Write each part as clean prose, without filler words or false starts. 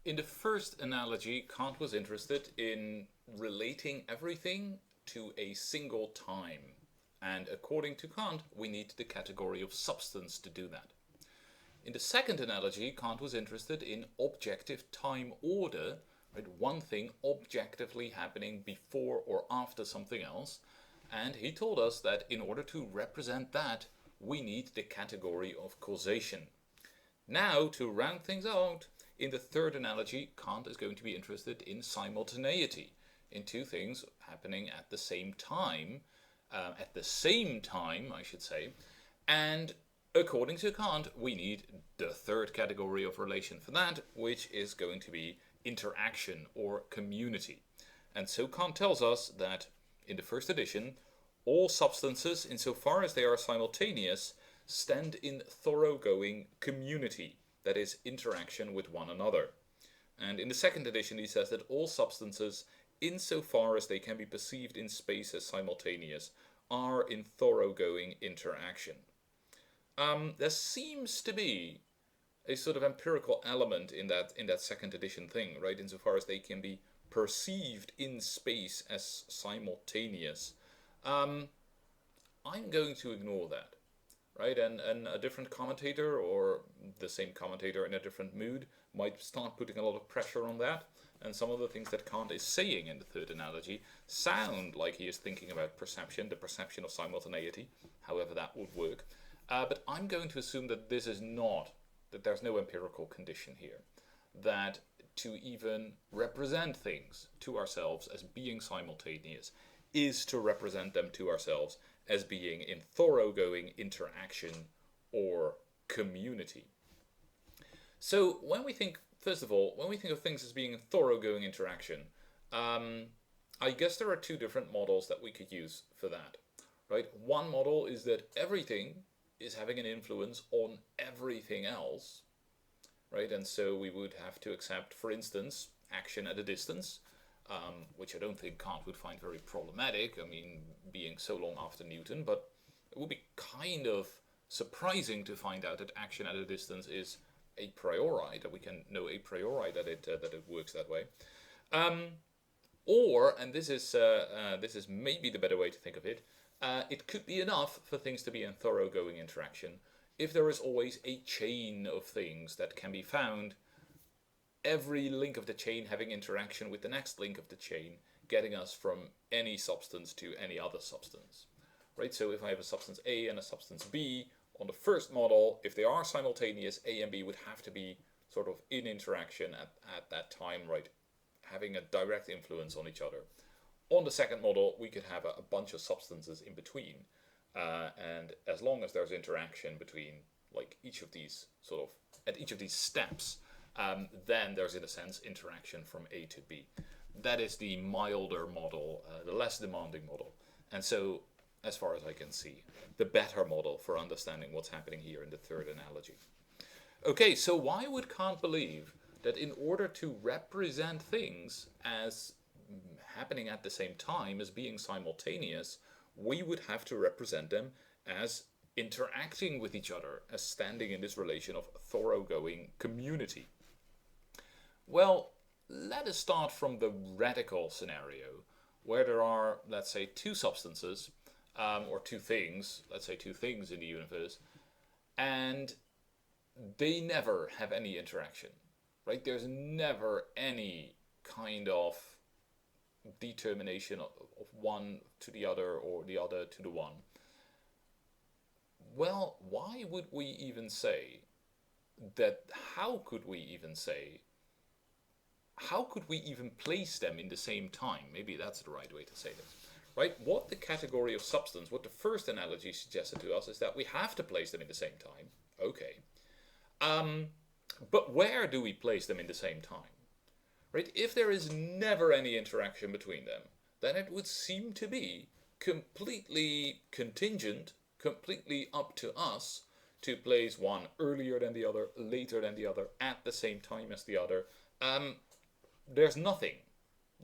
In the first analogy, Kant was interested in relating everything to a single time. And according to Kant, we need the category of substance to do that. In the second analogy, Kant was interested in objective time order, right? One thing objectively happening before or after something else. And he told us that in order to represent that, we need the category of causation. Now, to round things out, in the third analogy, Kant is going to be interested in simultaneity, in two things happening at the same time, I should say, and according to Kant, we need the third category of relation for that, which is going to be interaction or community. And so Kant tells us that in the first edition, all substances, insofar as they are simultaneous, stand in thoroughgoing community, that is, interaction with one another. And in the second edition, he says that all substances, insofar as they can be perceived in space as simultaneous, are in thoroughgoing interaction. There seems to be a sort of empirical element in that second edition thing, right? Insofar as they can be perceived in space as simultaneous. I'm going to ignore that, right? And a different commentator or the same commentator in a different mood might start putting a lot of pressure on that. And some of the things that Kant is saying in the third analogy sound like he is thinking about perception, the perception of simultaneity, however that would work. But I'm going to assume that this is not, that there's no empirical condition here. That to even represent things to ourselves as being simultaneous is to represent them to ourselves as being in thoroughgoing interaction or community. So when we think, first of all, when we think of things as being in thoroughgoing interaction, I guess there are two different models that we could use for that, right? One model is that everything is having an influence on everything else, right? And so we would have to accept, for instance, action at a distance, which I don't think Kant would find very problematic, I mean, being so long after Newton, but it would be kind of surprising to find out that action at a distance is a priori, that we can know a priori that it works that way. Or, and this is maybe the better way to think of it, it could be enough for things to be in thoroughgoing interaction if there is always a chain of things that can be found, every link of the chain having interaction with the next link of the chain, getting us from any substance to any other substance. Right? So if I have a substance A and a substance B, on the first model, if they are simultaneous, A and B would have to be sort of in interaction at that time, right? Having a direct influence on each other. On the second model, we could have a bunch of substances in between. And as long as there's interaction between like each of these sort of, at each of these steps, then there's in a sense interaction from A to B. That is the milder model, the less demanding model. And so, as far as I can see, the better model for understanding what's happening here in the third analogy. Okay, so why would Kant believe that in order to represent things as happening at the same time, as being simultaneous, we would have to represent them as interacting with each other, as standing in this relation of thoroughgoing community? Well, let us start from the radical scenario, where there are, let's say, two substances, or two things, let's say two things in the universe, and they never have any interaction, right? There's never any kind of determination of one to the other or the other to the one. Well, why would we even say that? How could we even say, how could we even place them in the same time? Maybe that's the right way to say this. Right? What the category of substance, what the first analogy suggested to us is that we have to place them in the same time. Okay. But where do we place them in the same time? Right? If there is never any interaction between them, then it would seem to be completely contingent, completely up to us to place one earlier than the other, later than the other, at the same time as the other. There's nothing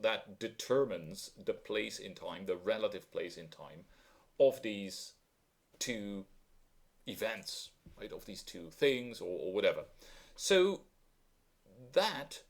that determines the place in time, the relative place in time of these two events, right? Of these two things or whatever. So that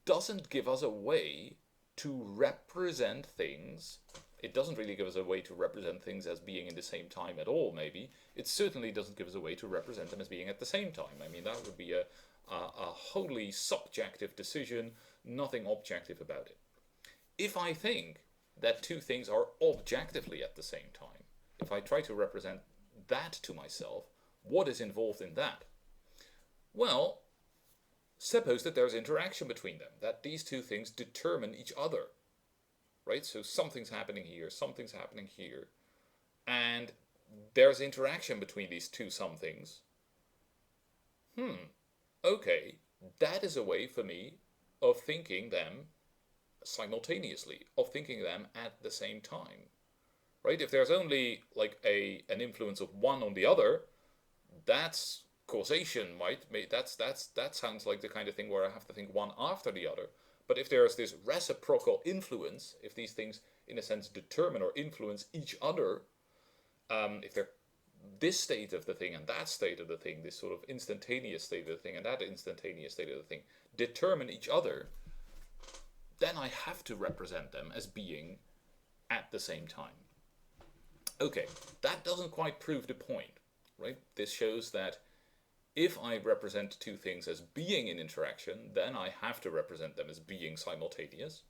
doesn't give us a way to represent things. It doesn't really give us a way to represent things as being in the same time at all, maybe. It certainly doesn't give us a way to represent them as being at the same time. I mean, that would be a wholly subjective decision, nothing objective about it. If I think that two things are objectively at the same time, if I try to represent that to myself, what is involved in that? Well, suppose that there's interaction between them, that these two things determine each other, right? So something's happening here, something's happening here, and there's interaction between these two somethings. Okay, that is a way for me of thinking them simultaneously, of thinking them at the same time, right? If there's only like an influence of one on the other, that's causation, right? That sounds like the kind of thing where I have to think one after the other. But if there's this reciprocal influence, if these things in a sense determine or influence each other, if they're this state of the thing and that state of the thing, this sort of instantaneous state of the thing and that instantaneous state of the thing determine each other, then I have to represent them as being at the same time. Okay, that doesn't quite prove the point, right? This shows that if I represent two things as being in interaction, then I have to represent them as being simultaneous.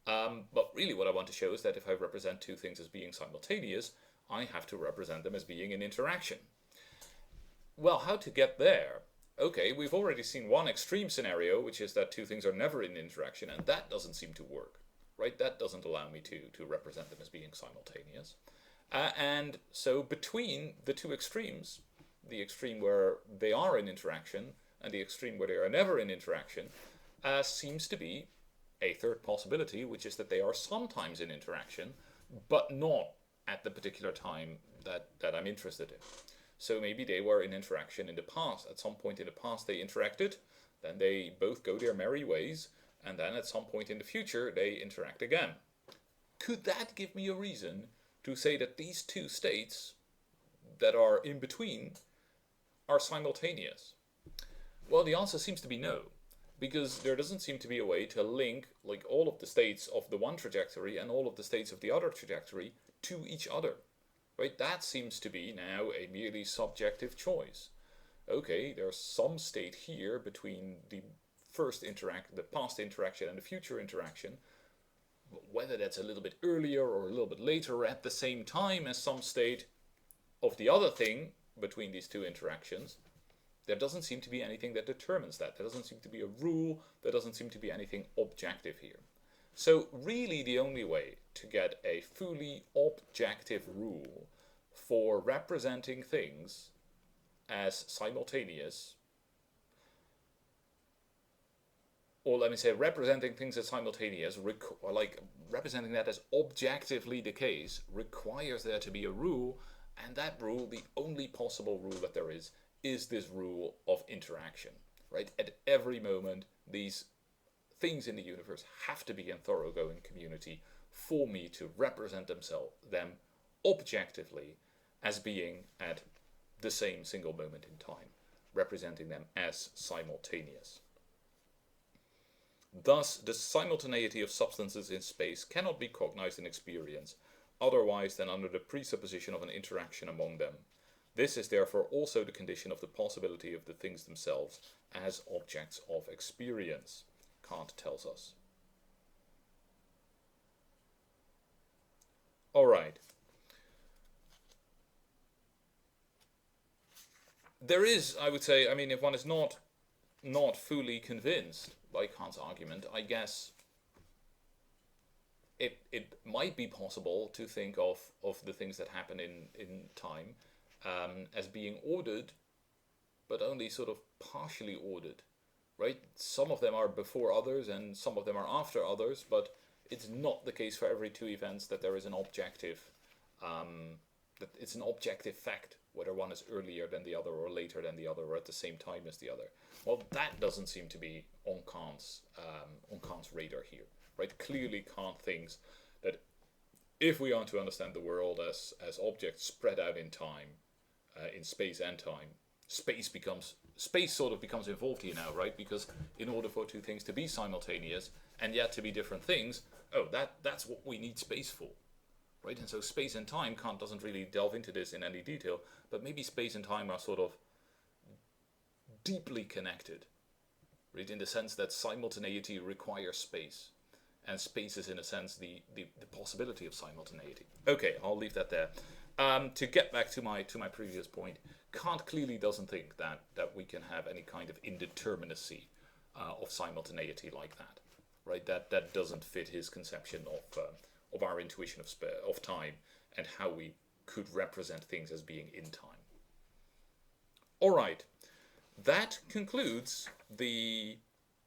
But really what I want to show is that if I represent two things as being simultaneous, I have to represent them as being in interaction. Well, how to get there? Okay, we've already seen one extreme scenario, which is that two things are never in interaction, and that doesn't seem to work, right? That doesn't allow me to represent them as being simultaneous. And so between the two extremes, the extreme where they are in interaction and the extreme where they are never in interaction, seems to be a third possibility, which is that they are sometimes in interaction, but not at the particular time that I'm interested in. So maybe they were in interaction in the past. At some point in the past they interacted, then they both go their merry ways, and then at some point in the future they interact again. Could that give me a reason to say that these two states that are in between are simultaneous? Well, the answer seems to be no, because there doesn't seem to be a way to link like all of the states of the one trajectory and all of the states of the other trajectory to each other, right? That seems to be now a merely subjective choice. Okay, there's some state here between the past interaction and the future interaction, but whether that's a little bit earlier or a little bit later at the same time as some state of the other thing between these two interactions, there doesn't seem to be anything that determines that. There doesn't seem to be a rule. There doesn't seem to be anything objective here. So really the only way to get a fully objective rule for representing things as simultaneous, or let me say representing things as simultaneous, or like representing that as objectively the case, requires there to be a rule, and that rule, the only possible rule that there is this rule of interaction, right? At every moment, these things in the universe have to be in thoroughgoing community for me to represent them objectively as being at the same single moment in time, representing them as simultaneous. Thus, the simultaneity of substances in space cannot be cognized in experience, otherwise than under the presupposition of an interaction among them. This is therefore also the condition of the possibility of the things themselves as objects of experience, Kant tells us. Alright. There is, I would say, I mean, if one is not fully convinced by Kant's argument, I guess it might be possible to think of the things that happen in time as being ordered, but only sort of partially ordered, right? Some of them are before others and some of them are after others, but it's not the case for every two events that there is an objective, that it's an objective fact whether one is earlier than the other or later than the other or at the same time as the other. Well, that doesn't seem to be on Kant's radar here, right? Clearly Kant thinks that if we are to understand the world as objects spread out in time, in space and time, space becomes space sort of becomes involved here now, right? Because in order for two things to be simultaneous and yet to be different things, that's what we need space for, right? And so space and time, Kant doesn't really delve into this in any detail, but maybe space and time are sort of deeply connected, right? In the sense that simultaneity requires space, and space is in a sense the possibility of simultaneity. Okay, I'll leave that there. To get back to my previous point, Kant clearly doesn't think that we can have any kind of indeterminacy of simultaneity like that, right? That doesn't fit his conception of our intuition of time and how we could represent things as being in time. All right, that concludes the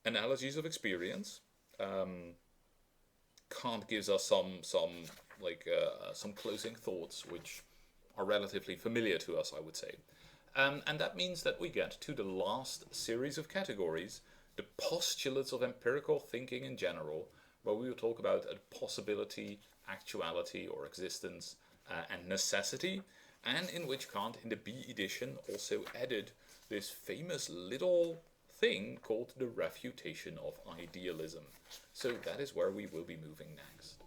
analogies of experience. Kant gives us some closing thoughts which are relatively familiar to us, I would say. And that means that we get to the last series of categories, the postulates of empirical thinking in general, where we will talk about a possibility, actuality or existence, and necessity, and in which Kant in the B edition also added this famous little thing called the refutation of idealism. So that is where we will be moving next.